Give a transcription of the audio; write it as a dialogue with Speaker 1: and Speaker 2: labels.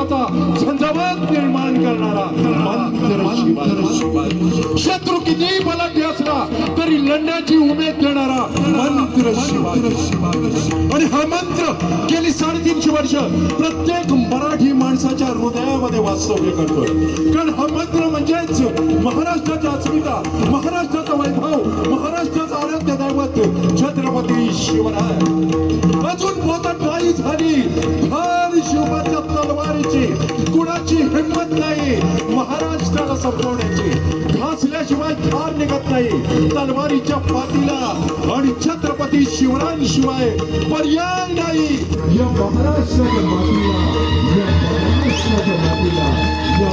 Speaker 1: विश्वासाचा झंझावात निर्माण करणारा मंत्र शिवाय. शत्रू कितीही बलाढ्य असला तरी लढण्याची उमेद देणारा मंत्र शिवाय. आणि हा मंत्र गेली 350 वर्ष प्रत्येक मराठी माणसाच्या हृदयामध्ये वास्तव्य करतोय. कारण हा मंत्र म्हणजेच महाराष्ट्राची अस्मिता, महाराष्ट्राचा वैभव, महाराष्ट्राचा आराध्य दैवत छत्रपती शिवराय. अजून बोलत नाही झाली फार शिवबाच्या तलवारीची, कुणाची हिंमत नाही महाराष्ट्राला संपवण्याची. घासल्याशिवाय धार निघत नाही तलवारीच्या पातीला, आणि छत्रपती शिवरायांशिवाय पर्याय नाही या महाराष्ट्राच्या मातीला, या महाराष्ट्राच्या मातीला, या